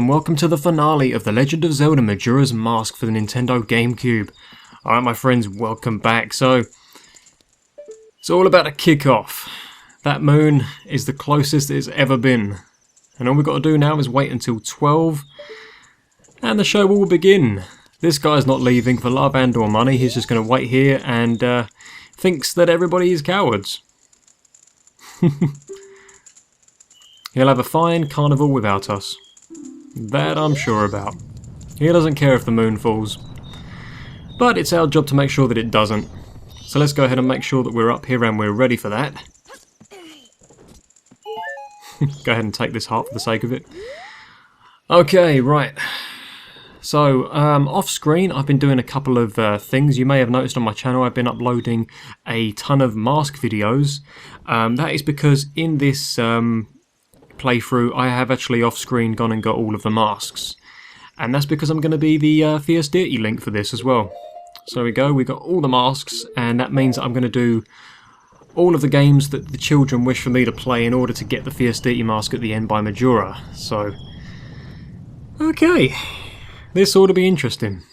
And welcome to the finale of The Legend of Zelda Majora's Mask for the Nintendo GameCube. Alright my friends, welcome back. So, it's all about a kick-off. That moon is the closest it's ever been. And all we've got to do now is wait until 12 and the show will begin. This guy's not leaving for love and or money, he's just going to wait here and thinks that everybody is cowards. He'll have a fine carnival without us. That I'm sure about. He doesn't care if the moon falls. But it's our job to make sure that it doesn't. So let's go ahead and make sure that we're up here and we're ready for that. Go ahead and take this heart for the sake of it. Okay, right. So, off screen I've been doing a couple of things. You may have noticed on my channel I've been uploading a ton of mask videos. That is because in this playthrough I have actually off screen gone and got all of the masks. And that's because I'm going to be the Fierce Deity link for this as well. So there we go, we got all the masks, and that means that I'm going to do all of the games that the children wish for me to play in order to get the Fierce Deity mask at the end by Majora. So, okay, this ought to be interesting.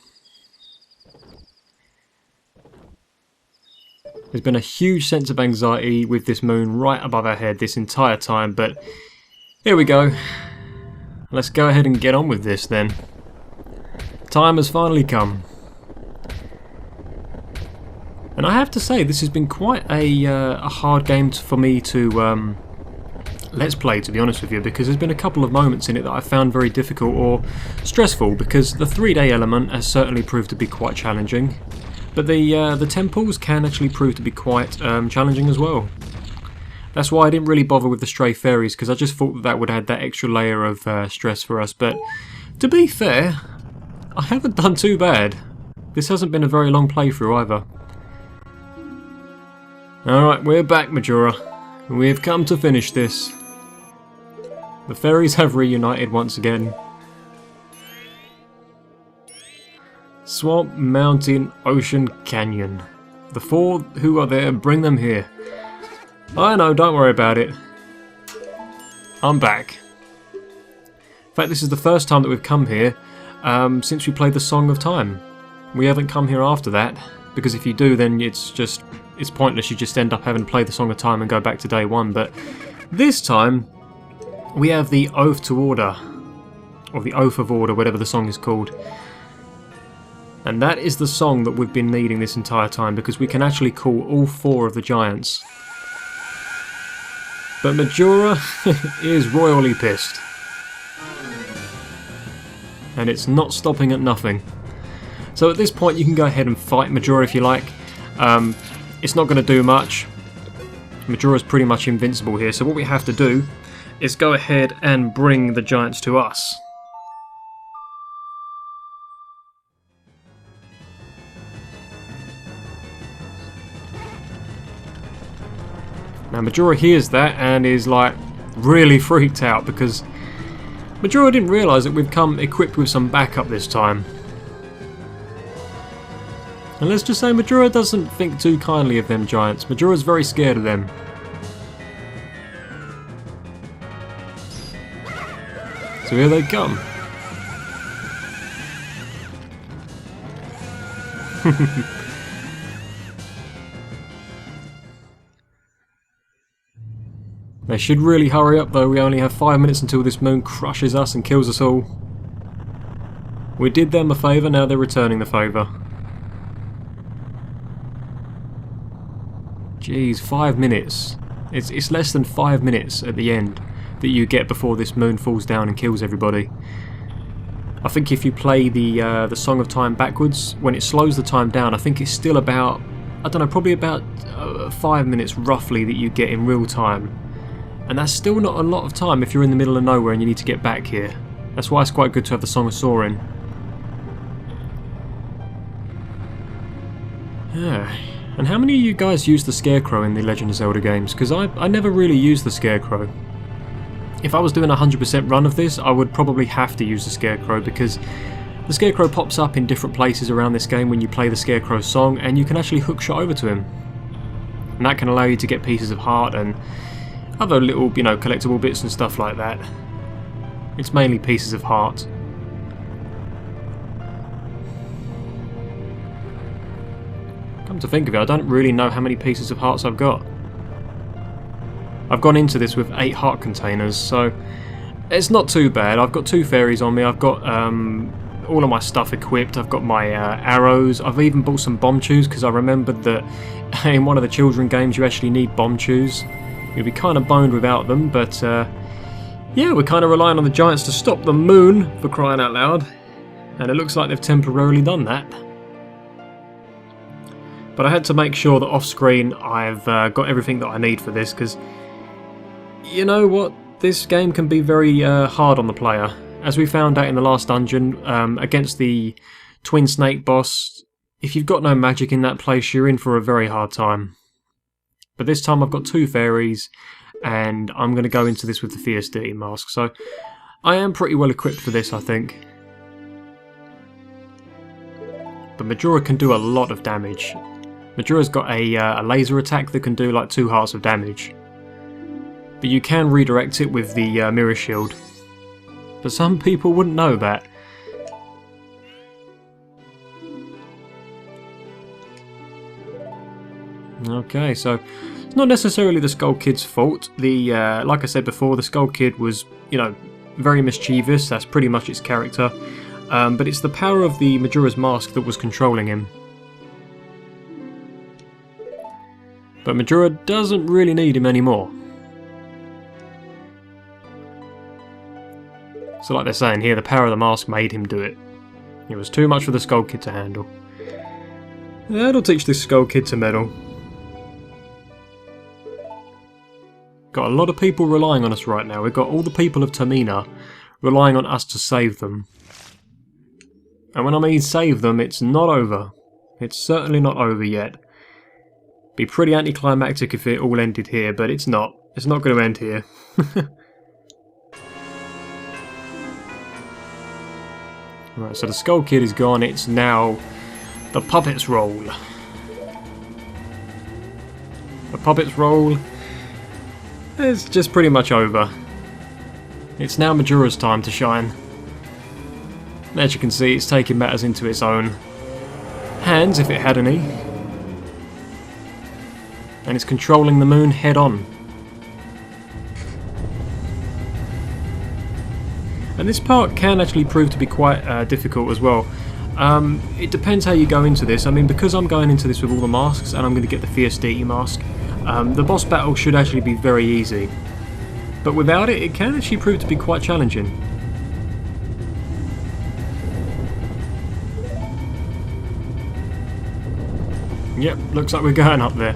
There's been a huge sense of anxiety with this moon right above our head this entire time, but here we go. Let's go ahead and get on with this then. Time has finally come. And I have to say, this has been quite a hard game for me to let's play, to be honest with you, because there's been a couple of moments in it that I found very difficult or stressful, because the 3-day element has certainly proved to be quite challenging, but the temples can actually prove to be quite challenging as well. That's why I didn't really bother with the stray fairies, because I just thought that that would add that extra layer of stress for us, but to be fair, I haven't done too bad. This hasn't been a very long playthrough either. Alright, we're back, Majora. We have come to finish this. The fairies have reunited once again. Swamp, mountain, ocean, canyon. The four who are there, bring them here. I know, don't worry about it. I'm back. In fact, this is the first time that we've come here since we played the Song of Time. We haven't come here after that, because if you do, then it's pointless. You just end up having to play the Song of Time and go back to day one. But this time, we have the Oath to Order, or the Oath of Order, whatever the song is called. And that is the song that we've been needing this entire time, because we can actually call all four of the giants. But Majora is royally pissed. And it's not stopping at nothing. So at this point you can go ahead and fight Majora if you like. It's not going to do much. Majora's pretty much invincible here, so what we have to do is go ahead and bring the giants to us. Now Majora hears that and is like really freaked out, because Majora didn't realise that we've come equipped with some backup this time. And let's just say Majora doesn't think too kindly of them giants. Majora's very scared of them. So here they come. They should really hurry up though, we only have 5 minutes until this moon crushes us and kills us all. We did them a favour, now they're returning the favour. Jeez, 5 minutes. It's less than 5 minutes at the end that you get before this moon falls down and kills everybody. I think if you play the Song of Time backwards, when it slows the time down, I think it's still about, I don't know, probably about 5 minutes roughly that you get in real time. And that's still not a lot of time if you're in the middle of nowhere and you need to get back here. That's why it's quite good to have the Song of Soaring. Yeah. And how many of you guys use the Scarecrow in the Legend of Zelda games? Because I never really used the Scarecrow. If I was doing a 100% run of this, I would probably have to use the Scarecrow, because the Scarecrow pops up in different places around this game when you play the Scarecrow song, and you can actually hookshot over to him. And that can allow you to get pieces of heart and other little, you know, collectible bits and stuff like that. It's mainly pieces of heart. Come to think of it, I don't really know how many pieces of hearts I've got. I've gone into this with 8 heart containers, so it's not too bad. I've got 2 fairies on me, I've got all of my stuff equipped, I've got my arrows, I've even bought some bomb chews because I remembered that in one of the children games you actually need bomb chews. You'd be kind of boned without them, but yeah, we're kind of relying on the giants to stop the moon, for crying out loud, and it looks like they've temporarily done that. But I had to make sure that off screen I've got everything that I need for this, because you know what, this game can be very hard on the player. As we found out in the last dungeon, against the Twin Snake boss, if you've got no magic in that place, you're in for a very hard time. But this time I've got 2 fairies, and I'm going to go into this with the Fierce Deity mask, so I am pretty well equipped for this, I think. But Majora can do a lot of damage. Majora's got a laser attack that can do like 2 hearts of damage. But you can redirect it with the mirror shield. But some people wouldn't know that. Okay, so it's not necessarily the Skull Kid's fault. Like I said before, the Skull Kid was, you know, very mischievous. That's pretty much its character. But it's the power of the Majora's Mask that was controlling him. But Majora doesn't really need him anymore. So like they're saying here, the power of the mask made him do it. It was too much for the Skull Kid to handle. That'll teach this Skull Kid to meddle. Got a lot of people relying on us right now. We've got all the people of Tamina relying on us to save them. And when I mean save them, it's not over. It's certainly not over yet. Be pretty anticlimactic if it all ended here, but it's not. It's not going to end here. Right, so the Skull Kid is gone. It's now the puppet's role. The puppet's role is just pretty much over. It's now Majora's time to shine. As you can see, it's taking matters into its own hands, if it had any. And it's controlling the moon head on. And this part can actually prove to be quite difficult as well. It depends how you go into this. I mean, because I'm going into this with all the masks and I'm going to get the Fierce Deity mask, the boss battle should actually be very easy. But without it, it can actually prove to be quite challenging. Yep, looks like we're going up there.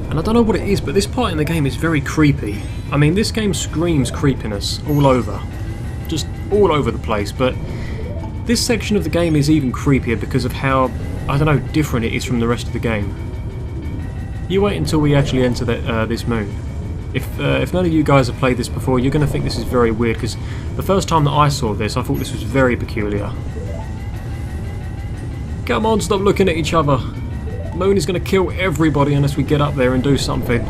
And I don't know what it is, but this part in the game is very creepy. I mean, this game screams creepiness all over. Just all over the place, but this section of the game is even creepier because of how, I don't know, different it is from the rest of the game. You wait until we actually enter this moon. If none of you guys have played this before, you're going to think this is very weird, because the first time that I saw this, I thought this was very peculiar. Come on, stop looking at each other. The moon is going to kill everybody unless we get up there and do something.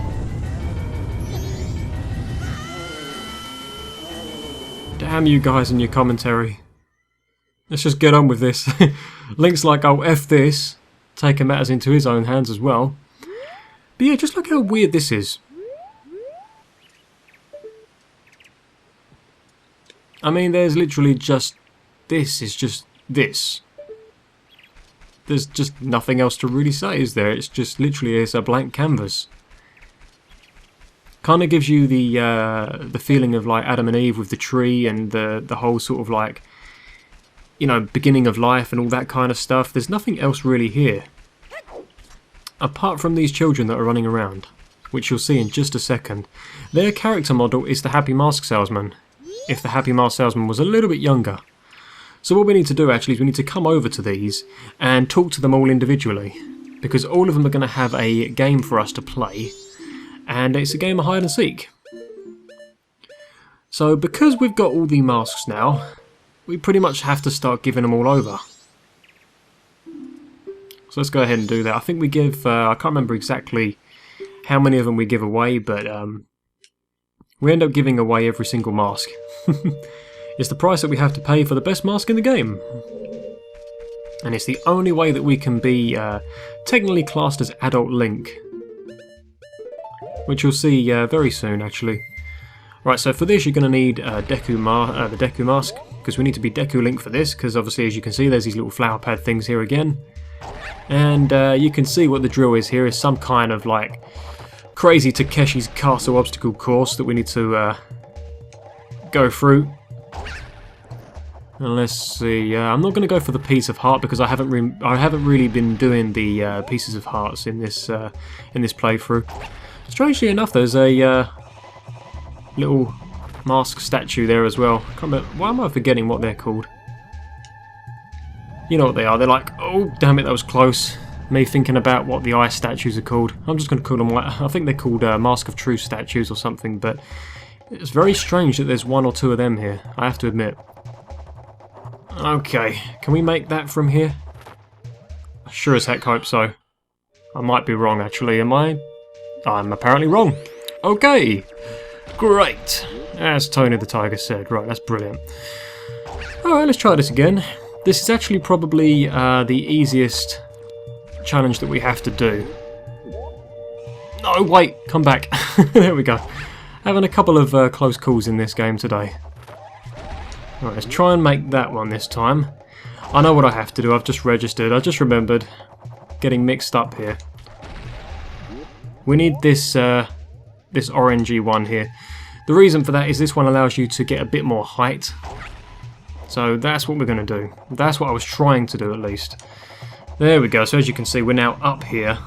Damn you guys and your commentary. Let's just get on with this. Link's like, oh, F this. Taking matters into his own hands as well. But yeah, just look how weird this is. I mean, there's literally just... This is just this. There's just nothing else to really say, is there? It's just literally it's a blank canvas. Kind of gives you the feeling of like Adam and Eve with the tree and the whole sort of like, you know, beginning of life and all that kind of stuff. There's nothing else really here. Apart from these children that are running around, which you'll see in just a second. Their character model is the Happy Mask Salesman, if the Happy Mask Salesman was a little bit younger. So what we need to do actually is we need to come over to these and talk to them all individually, because all of them are going to have a game for us to play, and it's a game of hide and seek. So because we've got all the masks now, we pretty much have to start giving them all over. So let's go ahead and do that. I think we give, I can't remember exactly how many of them we give away, but we end up giving away every single mask. It's the price that we have to pay for the best mask in the game. And it's the only way that we can be technically classed as adult Link. Which you'll see very soon, actually. Right, so for this you're going to need the Deku mask, because we need to be Deku Link for this, because obviously as you can see there's these little flower pad things here again. And you can see what the drill is here, is some kind of like crazy Takeshi's Castle obstacle course that we need to go through. And let's see, I'm not going to go for the piece of heart because I haven't really been doing the pieces of hearts in this playthrough. Strangely enough, there's a little mask statue there as well. Can't remember, why am I forgetting what they're called? You know what they are. They're like, oh damn it, that was close. Me thinking about what the ice statues are called. I'm just going to call them like, I think they're called Mask of Truth statues or something. But it's very strange that there's one or two of them here, I have to admit. Okay, can we make that from here? I sure as heck hope so. I might be wrong actually, am I? I'm apparently wrong. Okay, great. As Tony the Tiger said. Right, that's brilliant. Alright, let's try this again. This is actually probably the easiest challenge that we have to do. No, wait, come back. There we go. Having a couple of close calls in this game today. Alright, let's try and make that one this time. I know what I have to do, I've just registered, I just remembered. Getting mixed up here. We need this this orangey one here. The reason for that is this one allows you to get a bit more height. So that's what we're going to do. That's what I was trying to do at least. There we go, so as you can see we're now up here.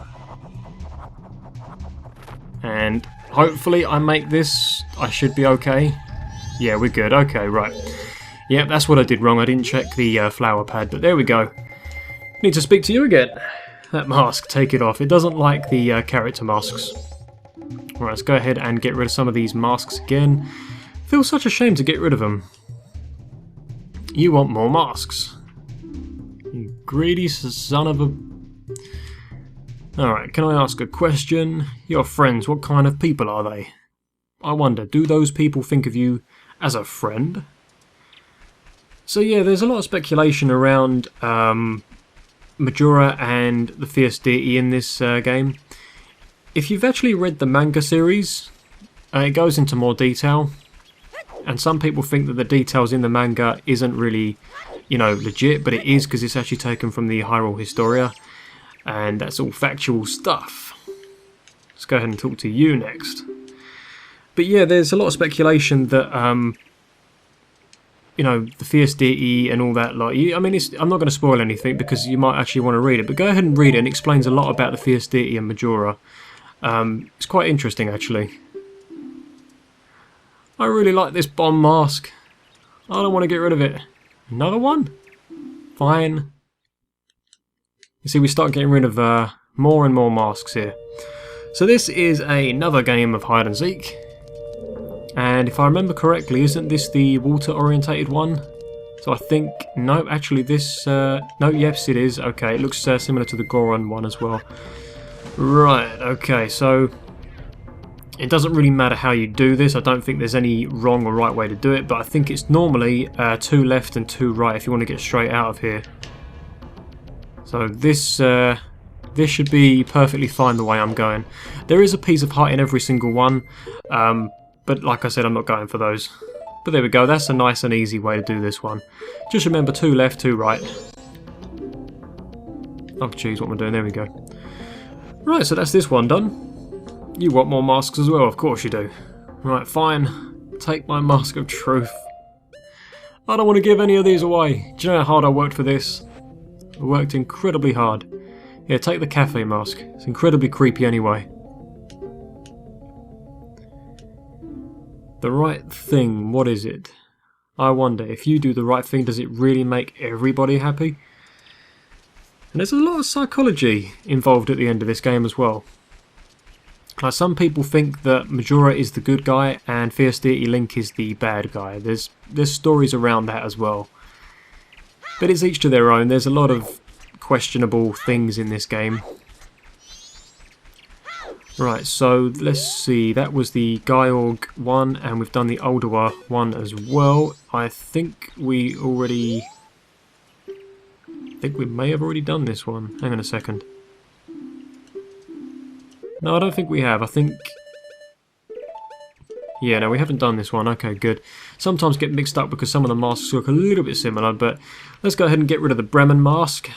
And hopefully I make this, I should be okay. Yeah, we're good, okay, right. Yep, that's what I did wrong, I didn't check the flower pad, but there we go. Need to speak to you again. That mask, take it off. It doesn't like the character masks. Right, let's go ahead and get rid of some of these masks again. Feels such a shame to get rid of them. You want more masks. You greedy son of a... Alright, can I ask a question? Your friends, what kind of people are they? I wonder, do those people think of you as a friend? So yeah, there's a lot of speculation around Majora and the Fierce Deity in this game. If you've actually read the manga series, it goes into more detail. And some people think that the details in the manga isn't really, you know, legit, but it is because it's actually taken from the Hyrule Historia. And that's all factual stuff. Let's go ahead and talk to you next. But yeah, there's a lot of speculation that, you know, the Fierce Deity and all that. Like, I mean, I'm not going to spoil anything because you might actually want to read it. But go ahead and read it, and it explains a lot about the Fierce Deity and Majora. It's quite interesting, actually. I really like this bomb mask. I don't want to get rid of it. Another one? Fine. You see, we start getting rid of more and more masks here. So this is another game of hide and seek. And if I remember correctly, isn't this the water-orientated one? So I think... No, actually this... no, yes it is. Okay, it looks similar to the Goron one as well. Right, okay, so... It doesn't really matter how you do this. I don't think there's any wrong or right way to do it, but I think it's normally 2 left and 2 right if you want to get straight out of here. So this this should be perfectly fine the way I'm going. There is a piece of heart in every single one, but like I said, I'm not going for those. But there we go, that's a nice and easy way to do this one. Just remember 2 left, 2 right. Oh jeez, what am I doing? There we go. Right, so that's this one done. You want more masks as well, of course you do. Right, fine. Take my Mask of Truth. I don't want to give any of these away. Do you know how hard I worked for this? I worked incredibly hard. Here, take the cafe mask. It's incredibly creepy anyway. The right thing, what is it? I wonder, if you do the right thing, does it really make everybody happy? And there's a lot of psychology involved at the end of this game as well. Like, some people think that Majora is the good guy and Fierce Deity Link is the bad guy. There's stories around that as well. But it's each to their own. There's a lot of questionable things in this game. Right, so let's see, that was the Gyorg one, and we've done the Ulduar one as well. I think we may have already done this one. Hang on a second. No, I don't think we have. I think... Yeah, no, we haven't done this one. Okay, good. Sometimes get mixed up because some of the masks look a little bit similar, but let's go ahead and get rid of the Bremen mask.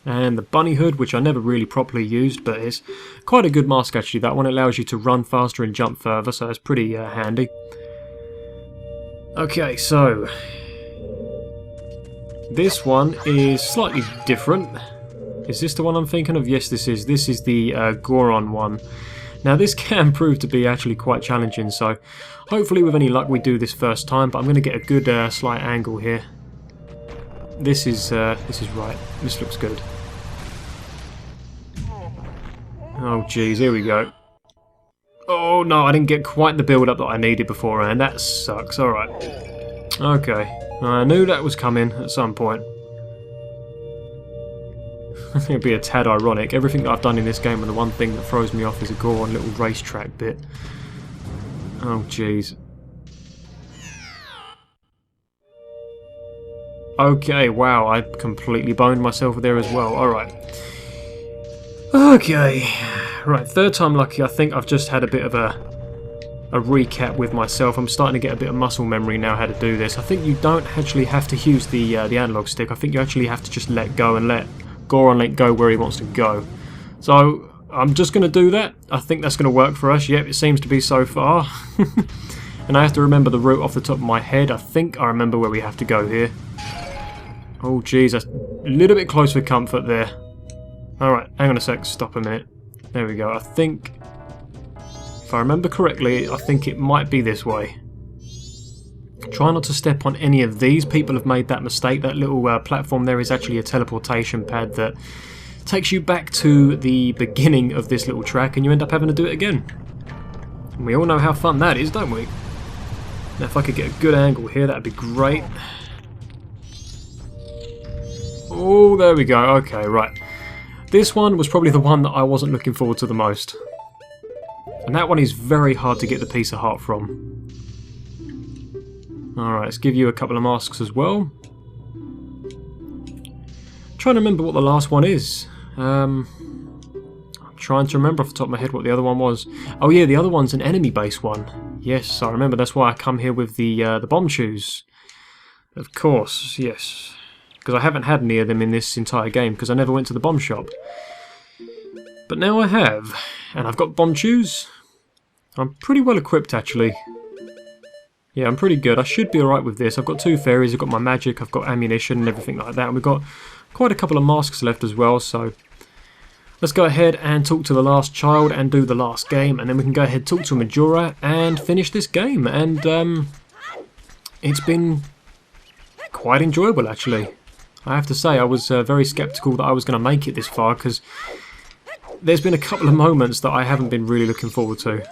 And the bunny hood, which I never really properly used, but it's quite a good mask actually. That one allows you to run faster and jump further, so it's pretty handy. Okay, so this one is slightly different. Is this the one I'm thinking of? Yes, this is. This is the Goron one. Now this can prove to be actually quite challenging, so hopefully with any luck we do this first time, but I'm going to get a good slight angle here. This is right. This looks good. Oh jeez, here we go. Oh no, I didn't get quite the build up that I needed beforehand. That sucks. Alright. Okay. I knew that was coming at some point. I think it'd be a tad ironic. Everything that I've done in this game, and the one thing that throws me off is a Goron little racetrack bit. Oh jeez. Okay, wow, I completely boned myself there as well. Alright. Okay. Right, third time lucky. I think I've just had a bit of a recap with myself. I'm starting to get a bit of muscle memory now how to do this. I think you don't actually have to use the analog stick. I think you actually have to just let go and let Goron let go where he wants to go. So I'm just going to do that. I think that's going to work for us. Yep, it seems to be so far. And I have to remember the route off the top of my head. I think I remember where we have to go here. Oh jeez, that's a little bit close for comfort there. Alright, hang on a sec, stop a minute. There we go. I think, if I remember correctly, I think it might be this way. Try not to step on any of these. People have made that mistake. That little platform there is actually a teleportation pad that takes you back to the beginning of this little track, and you end up having to do it again. And we all know how fun that is, don't we? Now if I could get a good angle here, that'd be great. Oh, there we go. Okay, right. This one was probably the one that I wasn't looking forward to the most. And that one is very hard to get the piece of heart from. Alright, let's give you a couple of masks as well. Trying to remember what the last one is. I'm trying to remember off the top of my head what the other one was. Oh yeah, the other one's an enemy-based one. Yes, I remember. That's why I come here with the bomb shoes. Of course, yes. Because I haven't had any of them in this entire game, because I never went to the bomb shop. But now I have, and I've got bomb shoes. I'm pretty well equipped, actually. Yeah, I'm pretty good. I should be alright with this. I've got 2 fairies, I've got my magic, I've got ammunition and everything like that. And we've got quite a couple of masks left as well, so let's go ahead and talk to the last child and do the last game, and then we can go ahead, talk to Majora and finish this game. And it's been quite enjoyable, actually. I have to say, I was very sceptical that I was going to make it this far, because there's been a couple of moments that I haven't been really looking forward to.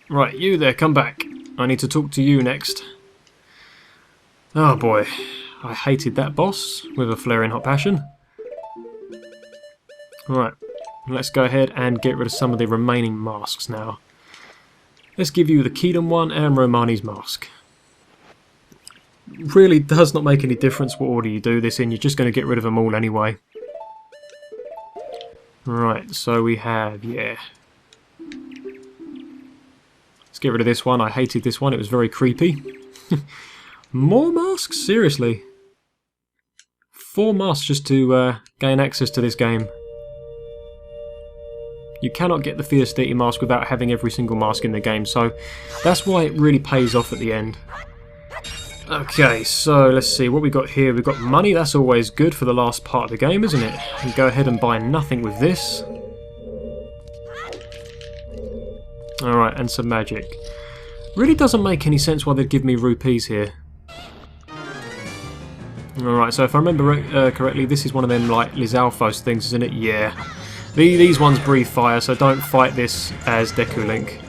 Right, you there, come back. I need to talk to you next. Oh boy, I hated that boss with a flaring hot passion. Right, let's go ahead and get rid of some of the remaining masks now. Let's give you the Keaton one and Romani's mask. Really does not make any difference what order you do this in, you're just going to get rid of them all anyway. Right, so we have, yeah. Let's get rid of this one. I hated this one, it was very creepy. More masks? Seriously? 4 masks just to gain access to this game. You cannot get the Fierce Deity mask without having every single mask in the game, so that's why it really pays off at the end. Okay, so let's see what we got here. We've got money, that's always good for the last part of the game, isn't it? We go ahead and buy nothing with this. Alright, and some magic. Really doesn't make any sense why they'd give me rupees here. Alright, so if I remember correctly, this is one of them like Lizalfos things, isn't it? Yeah. These ones breathe fire, so don't fight this as Deku Link.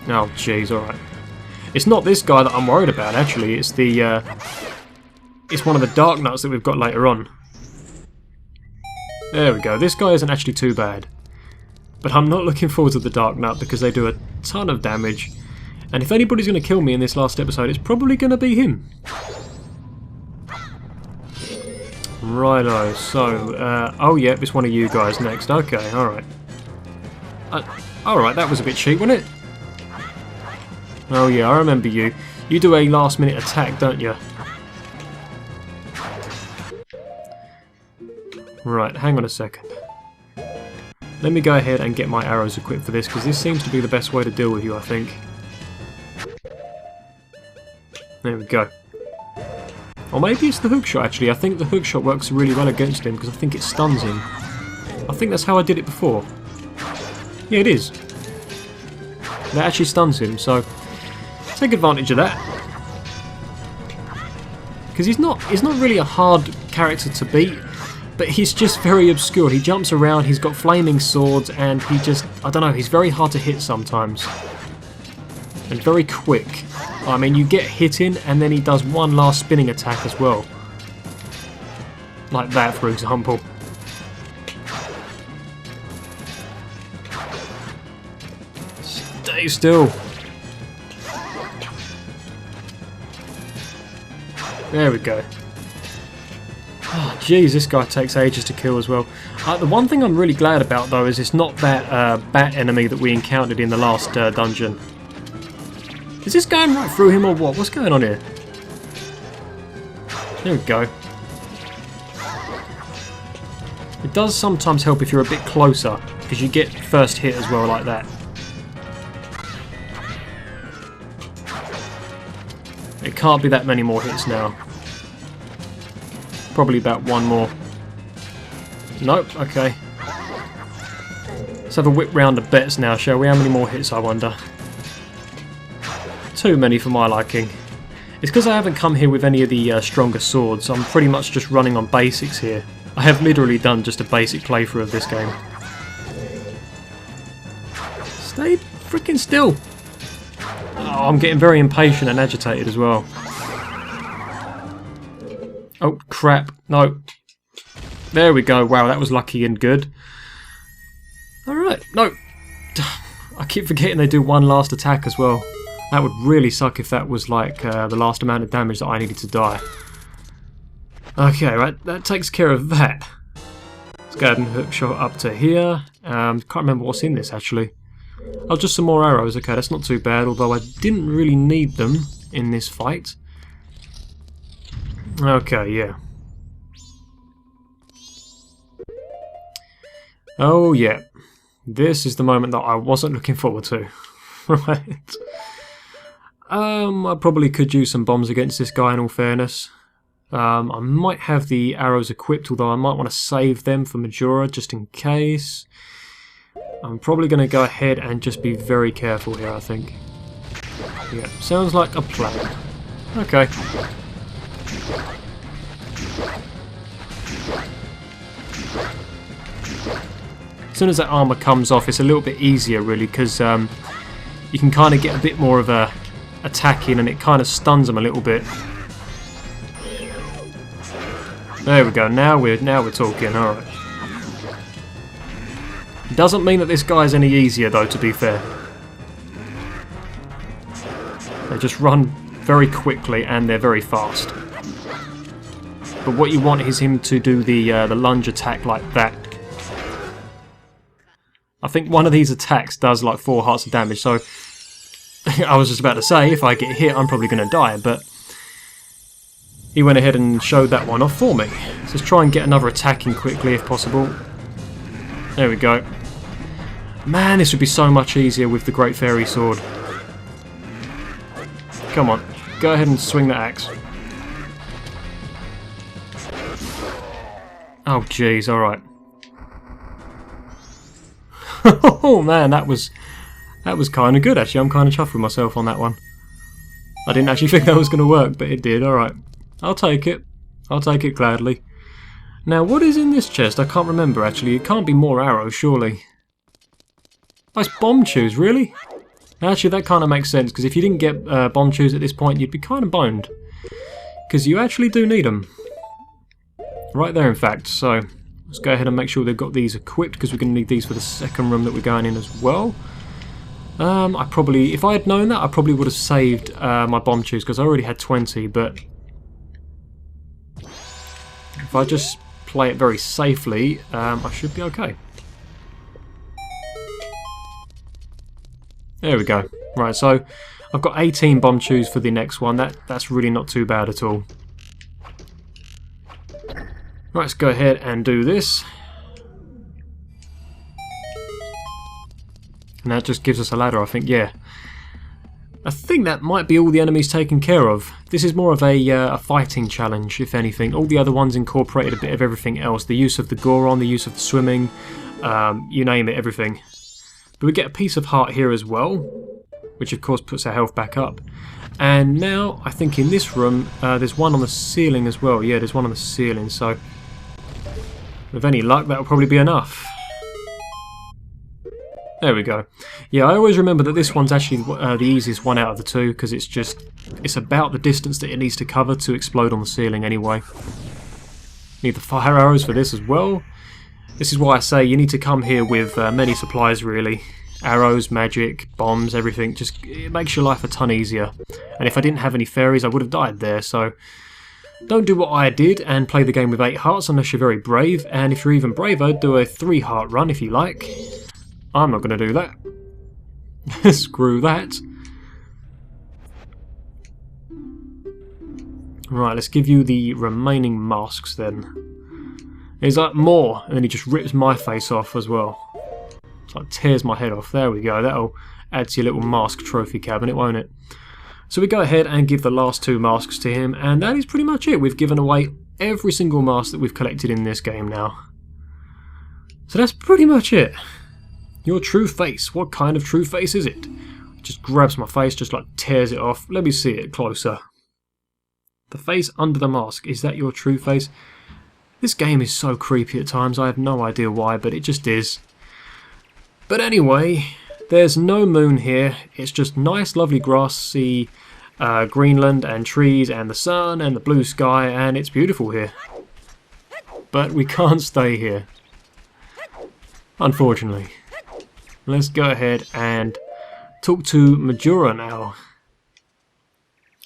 Oh jeez, alright. It's not this guy that I'm worried about, actually. It's the it's one of the Dark Nuts that we've got later on. There we go. This guy isn't actually too bad. But I'm not looking forward to the Dark Nut because they do a ton of damage. And if anybody's going to kill me in this last episode, it's probably going to be him. Righto, so, oh yeah, it's one of you guys next. Okay, alright. Alright, that was a bit cheap, wasn't it? Oh yeah, I remember you. You do a last minute attack, don't you? Right, hang on a second. Let me go ahead and get my arrows equipped for this, because this seems to be the best way to deal with you, I think. There we go. Or maybe it's the hookshot actually. I think the hookshot works really well against him because I think it stuns him. I think that's how I did it before. Yeah, it is. That actually stuns him, so take advantage of that. Because he's not really a hard character to beat, but he's just very obscure. He jumps around, he's got flaming swords, and he just, I don't know, he's very hard to hit sometimes. And very quick. I mean, you get hit in, and then he does one last spinning attack as well. Like that, for example. Stay still. There we go. Oh, jeez, this guy takes ages to kill as well. The one thing I'm really glad about, though, is it's not that bat enemy that we encountered in the last dungeon. Is this going right through him or what? What's going on here? There we go. It does sometimes help if you're a bit closer, because you get first hit as well like that. It can't be that many more hits now. Probably about one more. Nope, okay. Let's have a whip round of bets now, shall we? How many more hits, I wonder? Too many for my liking. It's because I haven't come here with any of the stronger swords. I'm pretty much just running on basics here. I have literally done just a basic playthrough of this game. Stay freaking still! Oh, I'm getting very impatient and agitated as well. Oh, crap. No. There we go. Wow, that was lucky and good. Alright, no. I keep forgetting they do one last attack as well. That would really suck if that was like the last amount of damage that I needed to die. Okay, right, that takes care of that. Let's go ahead and hookshot up to here. Can't remember what's in this actually. Oh, just some more arrows. Okay, that's not too bad, although I didn't really need them in this fight. Okay, yeah. Oh yeah. This is the moment that I wasn't looking forward to. Right. I probably could use some bombs against this guy in all fairness. I might have the arrows equipped, although I might want to save them for Majora just in case. I'm probably going to go ahead and just be very careful here, I think. Yeah, sounds like a plan. Okay. As soon as that armour comes off, it's a little bit easier really, because you can kind of get a bit more of a attack in and it kind of stuns them a little bit. There we go, now we're talking, alright. Doesn't mean that this guy's any easier though, to be fair. They just run very quickly and they're very fast. But what you want is him to do the lunge attack like that. I think one of these attacks does like 4 hearts of damage, so I was just about to say, if I get hit I'm probably going to die, but he went ahead and showed that one off for me. So let's try and get another attack in quickly if possible. There we go. Man, this would be so much easier with the Great Fairy Sword. Come on, go ahead and swing the axe. Oh jeez, alright. Oh man, that was kind of good actually. I'm kind of chuffed with myself on that one. I didn't actually think that was going to work, but it did. Alright, I'll take it. I'll take it gladly. Now, what is in this chest? I can't remember actually. It can't be more arrows, surely. Oh, it's bomb chews, really? Actually, that kind of makes sense, because if you didn't get bomb chews at this point, you'd be kind of boned. Because you actually do need them. Right there, in fact. So, Let's go ahead and make sure they've got these equipped, because we're going to need these for the second room that we're going in as well. If I had known that, I probably would have saved my bomb tubes, because I already had 20, but if I just play it very safely, I should be okay. There we go. Right, so I've got 18 bomb tubes for the next one. That's really not too bad at all. Right, let's go ahead and do this. And that just gives us a ladder, I think, yeah. I think that might be all the enemies taken care of. This is more of a fighting challenge, if anything. All the other ones incorporated a bit of everything else. The use of the Goron, the use of the swimming, you name it, everything. But we get a piece of heart here as well, which of course puts our health back up. And now, I think in this room, there's one on the ceiling as well. Yeah, there's one on the ceiling, so with any luck, that'll probably be enough. There we go. Yeah, I always remember that this one's actually the easiest one out of the two, because it's about the distance that it needs to cover to explode on the ceiling anyway. Need the fire arrows for this as well. This is why I say you need to come here with many supplies, really. Arrows, magic, bombs, everything. Just, it makes your life a ton easier. And if I didn't have any fairies, I would have died there, so don't do what I did and play the game with 8 hearts unless you're very brave, and if you're even braver, do a 3 heart run if you like. I'm not going to do that. Screw that. Right, let's give you the remaining masks then. He's like, more, and then he just rips my face off as well. It's like tears my head off. There we go, that'll add to your little mask trophy cabinet, won't it? So we go ahead and give the last 2 masks to him, and that is pretty much it. We've given away every single mask that we've collected in this game now. So that's pretty much it. Your true face. What kind of true face is it? Just grabs my face, just like tears it off. Let me see it closer. The face under the mask. Is that your true face? This game is so creepy at times. I have no idea why, but it just is. But anyway, there's no moon here. It's just nice, lovely grassy Greenland and trees and the sun and the blue sky, and it's beautiful here. But we can't stay here, unfortunately. Let's go ahead and talk to Majora now.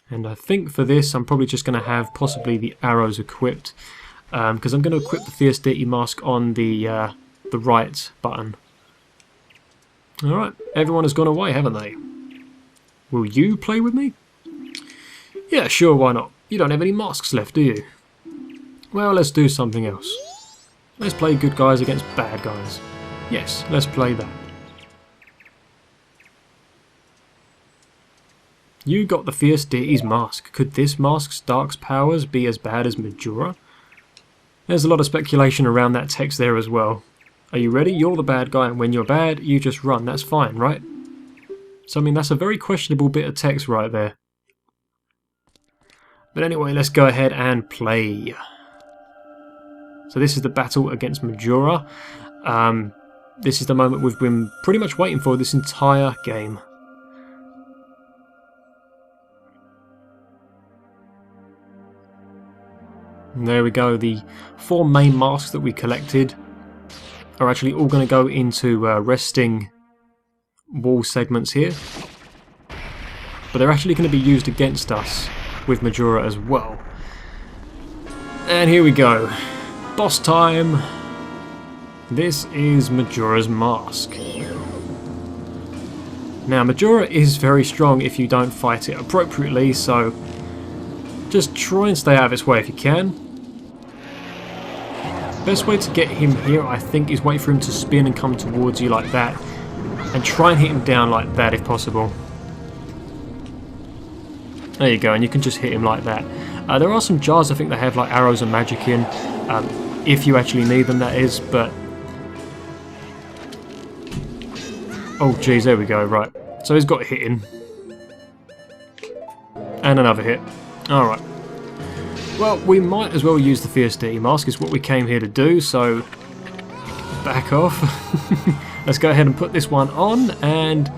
And I think for this I'm probably just going to have possibly the arrows equipped, because I'm going to equip the Fierce Deity mask on the right button. Alright, everyone has gone away, haven't they? Will you play with me? Yeah, sure, why not? You don't have any masks left, do you? Well, let's do something else. Let's play good guys against bad guys. Yes, let's play that. You got the Fierce Deity's mask. Could this mask's dark powers be as bad as Majora? There's a lot of speculation around that text there as well. Are you ready? You're the bad guy, and when you're bad, you just run. That's fine, right? So, I mean, that's a very questionable bit of text right there. But anyway, let's go ahead and play. So this is the battle against Majora. This is the moment we've been pretty much waiting for this entire game. And there we go. The 4 main masks that we collected are actually all going to go into resting wall segments here. But they're actually going to be used against us with Majora as well. And here we go. Boss time. This is Majora's mask. Now, Majora is very strong if you don't fight it appropriately, so just try and stay out of its way if you can. Best way to get him here, I think, is wait for him to spin and come towards you like that, and try and hit him down like that if possible. There you go, and you can just hit him like that. There are some jars I think they have like arrows and magic in, if you actually need them, that is, but... Oh geez, there we go, right. So he's got a hit in. And another hit. Alright. Well, we might as well use the Fierce Deity mask, is what we came here to do, so... back off. Let's go ahead and put this one on, and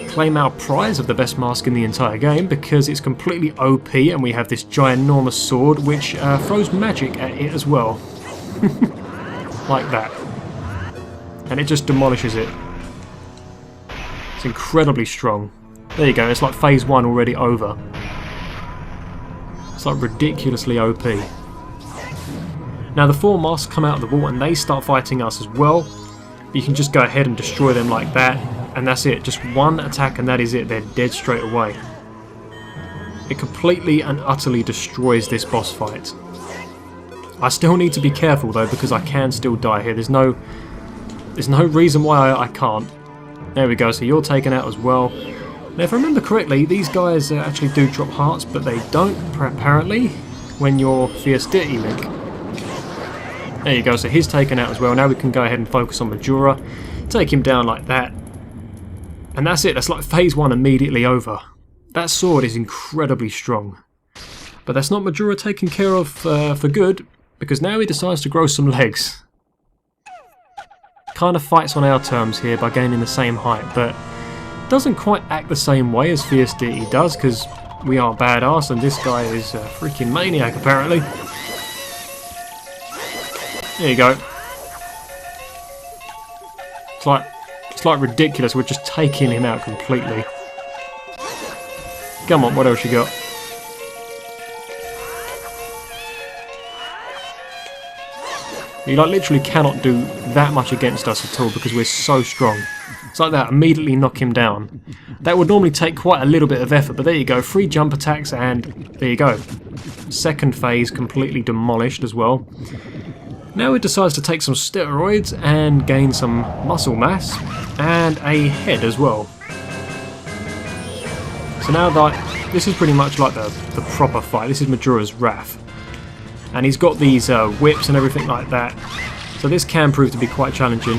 claim our prize of the best mask in the entire game, because it's completely OP, and we have this ginormous sword, which throws magic at it as well. like that. And it just demolishes it. It's incredibly strong. There you go, it's like phase 1 already over. It's like ridiculously OP. Now the 4 masks come out of the wall and they start fighting us as well. You can just go ahead and destroy them like that, and that's it. Just one attack and that is it. They're dead straight away. It completely and utterly destroys this boss fight. I still need to be careful though, because I can still die here. There's no reason why I can't. There we go, so you're taken out as well. Now if I remember correctly, these guys actually do drop hearts, but they don't apparently when you're Fierce Deity Link. There you go, so he's taken out as well. Now we can go ahead and focus on Majora. Take him down like that. And that's it, that's like phase 1 immediately over. That sword is incredibly strong. But that's not Majora taken care of for good, because now he decides to grow some legs. Kind of fights on our terms here by gaining the same height, but doesn't quite act the same way as Fierce Deity does, because we are badass and this guy is a freaking maniac apparently. There you go. It's like ridiculous. We're just taking him out completely. Come on, what else you got? You like literally cannot do that much against us at all because we're so strong. It's like that, immediately knock him down. That would normally take quite a little bit of effort, but there you go, 3 jump attacks and there you go. Second phase completely demolished as well. Now it decides to take some steroids and gain some muscle mass and a head as well. So now that this is pretty much like the proper fight. This is Majora's Wrath. And he's got these whips and everything like that. So this can prove to be quite challenging.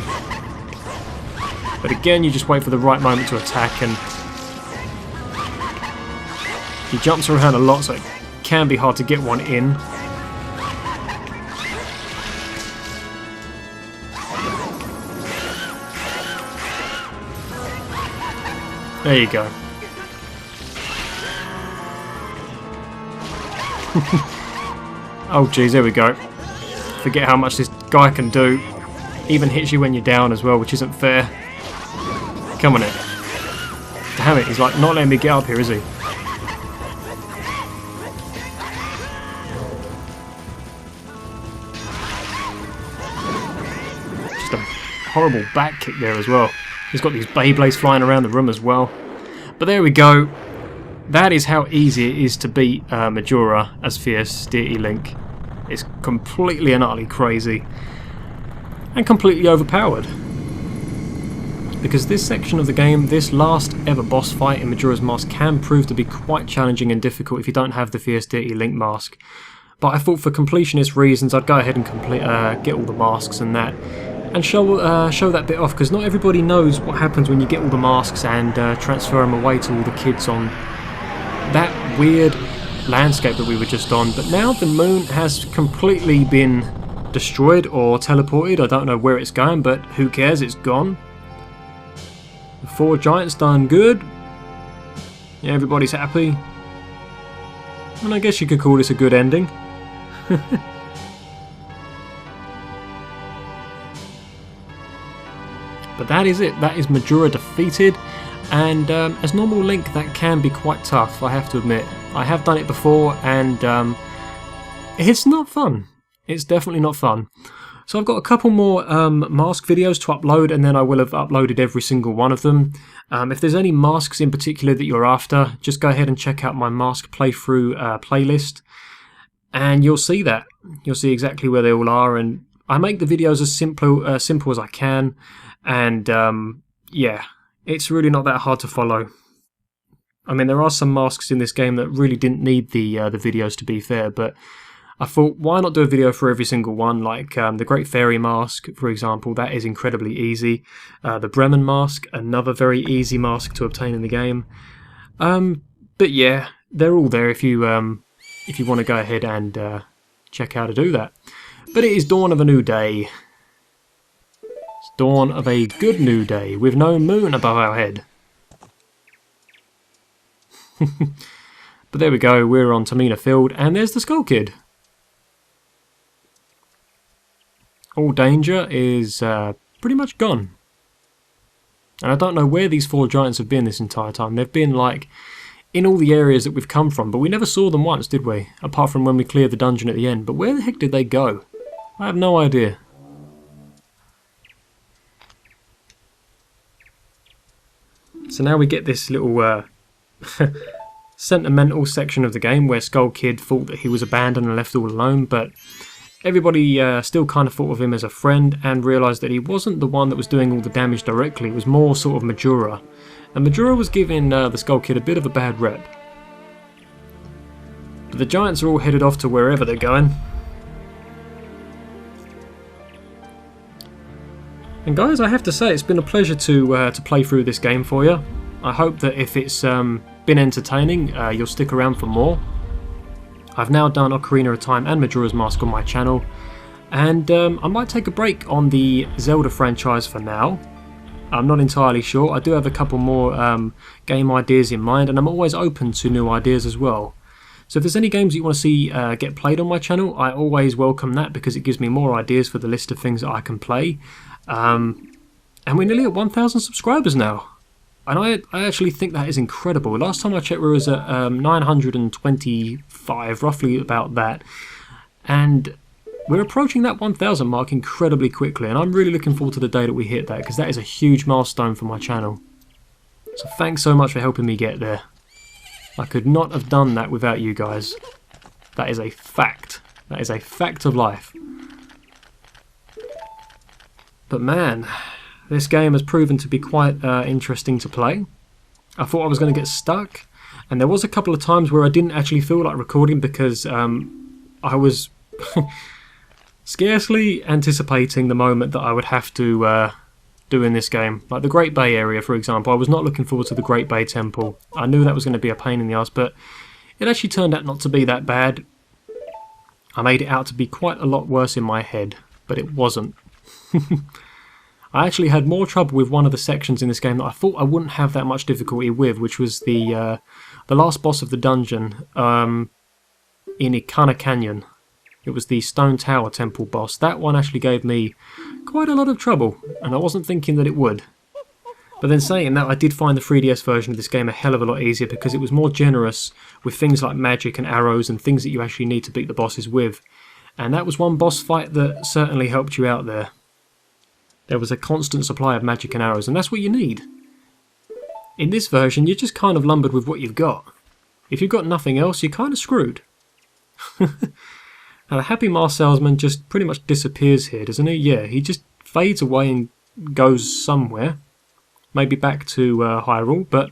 But again, you just wait for the right moment to attack, and he jumps around a lot, so it can be hard to get one in. There you go. Oh geez, there we go. Forget how much this guy can do. Even hits you when you're down as well, which isn't fair. Come on in. Damn it, he's like not letting me get up here, is he? Just a horrible back kick there as well. He's got these Beyblades flying around the room as well. But there we go. That is how easy it is to beat Majora as Fierce Deity Link. It's completely and utterly crazy. And completely overpowered. Because this section of the game, this last ever boss fight in Majora's Mask, can prove to be quite challenging and difficult if you don't have the Fierce Deity Link mask. But I thought for completionist reasons I'd go ahead and get all the masks and that. And show that bit off, because not everybody knows what happens when you get all the masks and transfer them away to all the kids on that weird landscape that we were just on. But now the moon has completely been destroyed or teleported. I don't know where it's going, but who cares, it's gone. The 4 giants done good. Yeah, everybody's happy. And I guess you could call this a good ending. But that is it. That is Majora defeated. And as normal Link, that can be quite tough, I have to admit. I have done it before, and it's not fun. It's definitely not fun. So I've got a couple more mask videos to upload, and then I will have uploaded every single one of them. If there's any masks in particular that you're after, just go ahead and check out my mask playthrough playlist, and you'll see that. You'll see exactly where they all are, and I make the videos as simple as I can, and yeah, it's really not that hard to follow. I mean, there are some masks in this game that really didn't need the videos, to be fair, but I thought, why not do a video for every single one, like the Great Fairy Mask, for example. That is incredibly easy. The Bremen Mask, another very easy mask to obtain in the game. But yeah, they're all there if you want to go ahead and check how to do that. But it is dawn of a new day. It's dawn of a good new day, with no moon above our head. But there we go, we're on Tamina Field, and there's the Skull Kid. all danger is pretty much gone. And I don't know where these 4 giants have been this entire time. They've been like in all the areas that we've come from, but we never saw them once, did we? Apart from when we cleared the dungeon at the end. But where the heck did they go? I have no idea. So now we get this little sentimental section of the game where Skull Kid thought that he was abandoned and left all alone, but everybody still kind of thought of him as a friend and realised that he wasn't the one that was doing all the damage directly. It was more sort of Majora. And Majora was giving the Skull Kid a bit of a bad rep. But the giants are all headed off to wherever they're going. And guys, I have to say, it's been a pleasure to play through this game for you. I hope that if it's been entertaining, you'll stick around for more. I've now done Ocarina of Time and Majora's Mask on my channel, and I might take a break on the Zelda franchise for now. I'm not entirely sure. I do have a couple more game ideas in mind, and I'm always open to new ideas as well. So if there's any games you want to see get played on my channel, I always welcome that because it gives me more ideas for the list of things that I can play. And we're nearly at 1,000 subscribers now. And I actually think that is incredible. Last time I checked we was at 925, roughly about that. And we're approaching that 1,000 mark incredibly quickly. And I'm really looking forward to the day that we hit that, because that is a huge milestone for my channel. So thanks so much for helping me get there. I could not have done that without you guys. That is a fact. That is a fact of life. But man, this game has proven to be quite interesting to play. I thought I was going to get stuck, and there was a couple of times where I didn't actually feel like recording because I was scarcely anticipating the moment that I would have to do in this game. Like the Great Bay area, for example, I was not looking forward to the Great Bay Temple. I knew that was going to be a pain in the ass, but it actually turned out not to be that bad. I made it out to be quite a lot worse in my head, but it wasn't. I actually had more trouble with one of the sections in this game that I thought I wouldn't have that much difficulty with, which was the last boss of the dungeon in Ikana Canyon. It was the Stone Tower Temple boss. That one actually gave me quite a lot of trouble, and I wasn't thinking that it would. But then saying that, I did find the 3DS version of this game a hell of a lot easier because it was more generous with things like magic and arrows and things that you actually need to beat the bosses with. And that was one boss fight that certainly helped you out there. There was a constant supply of magic and arrows, and that's what you need. In this version, you're just kind of lumbered with what you've got. If you've got nothing else, you're kind of screwed. Now, the Happy Mask Salesman just pretty much disappears here, doesn't he? Yeah, he just fades away and goes somewhere. Maybe back to Hyrule, but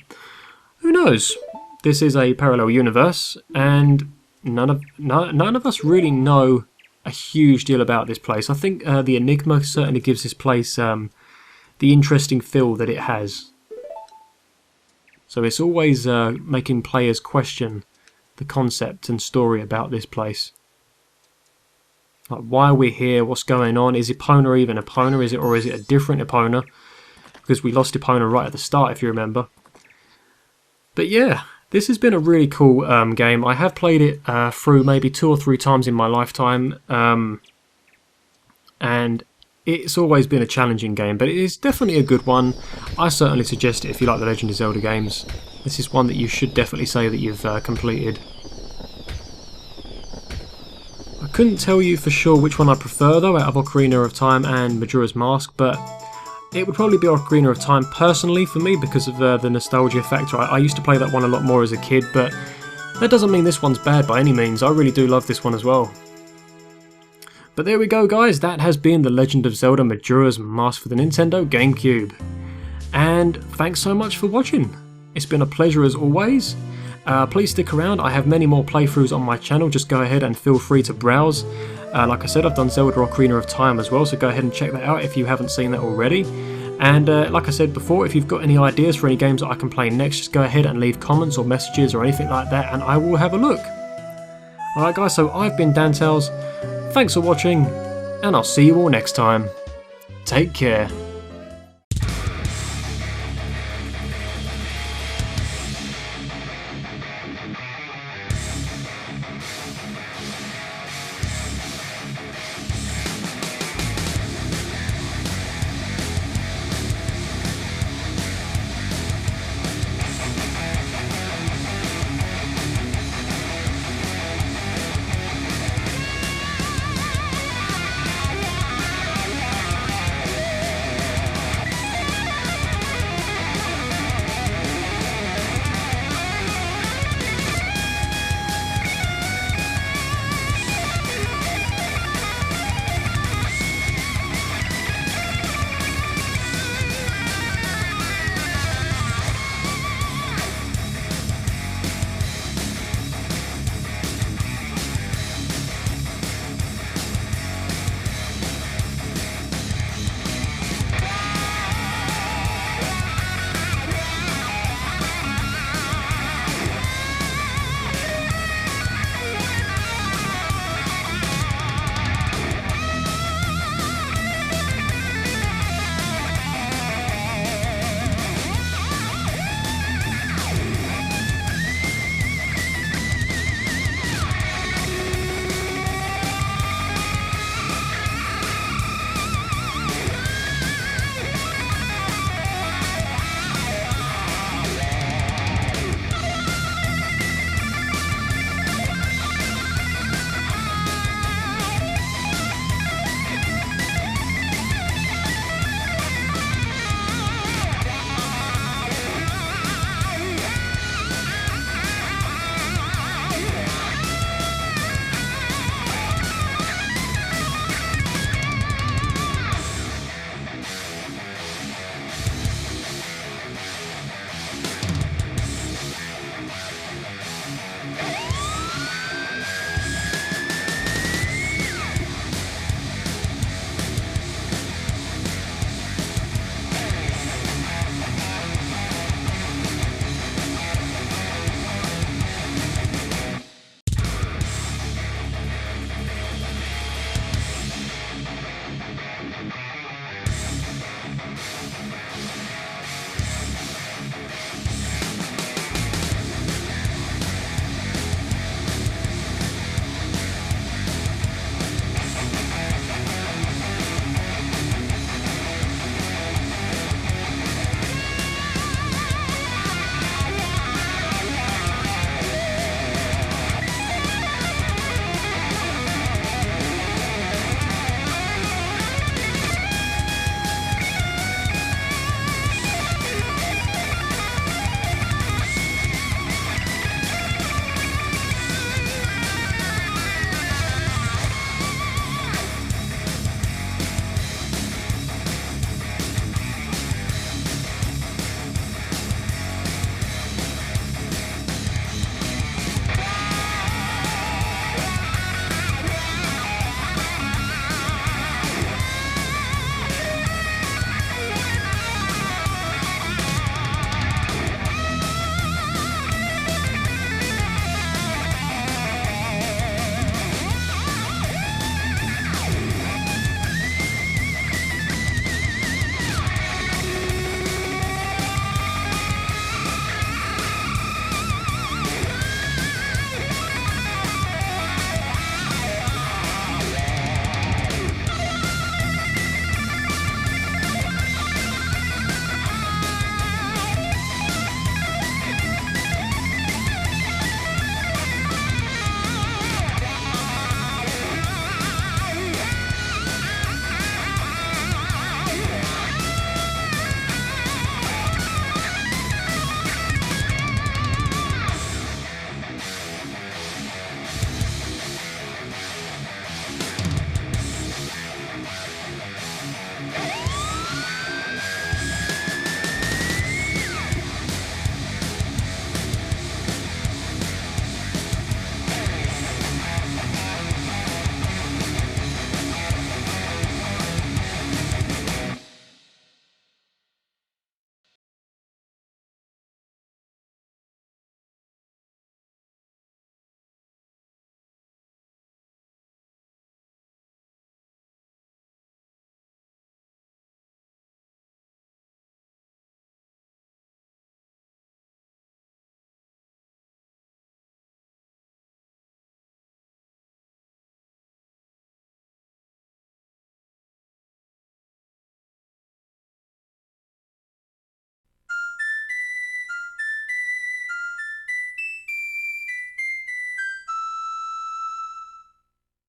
who knows? This is a parallel universe, and none of us really know a huge deal about this place. I think the Enigma certainly gives this place the interesting feel that it has. So it's always making players question the concept and story about this place. Like, why are we here? What's going on? Is Epona even Epona? Or is it a different Epona? Because we lost Epona right at the start, if you remember. But yeah, this has been a really cool game. I have played it through maybe 2 or 3 times in my lifetime, and it's always been a challenging game, but it is definitely a good one. I certainly suggest it if you like the Legend of Zelda games. This is one that you should definitely say that you've completed. I couldn't tell you for sure which one I prefer though out of Ocarina of Time and Majora's Mask, but it would probably be Ocarina of Time personally for me because of the nostalgia factor. I used to play that one a lot more as a kid, but that doesn't mean this one's bad by any means. I really do love this one as well. But there we go guys, that has been The Legend of Zelda Majora's Mask for the Nintendo GameCube. And thanks so much for watching. It's been a pleasure as always. Please stick around, I have many more playthroughs on my channel, just go ahead and feel free to browse. Like I said, I've done Zelda Ocarina of Time as well, so go ahead and check that out if you haven't seen that already. And like I said before, if you've got any ideas for any games that I can play next, just go ahead and leave comments or messages or anything like that, and I will have a look. Alright guys, so I've been DanTales, thanks for watching, and I'll see you all next time. Take care.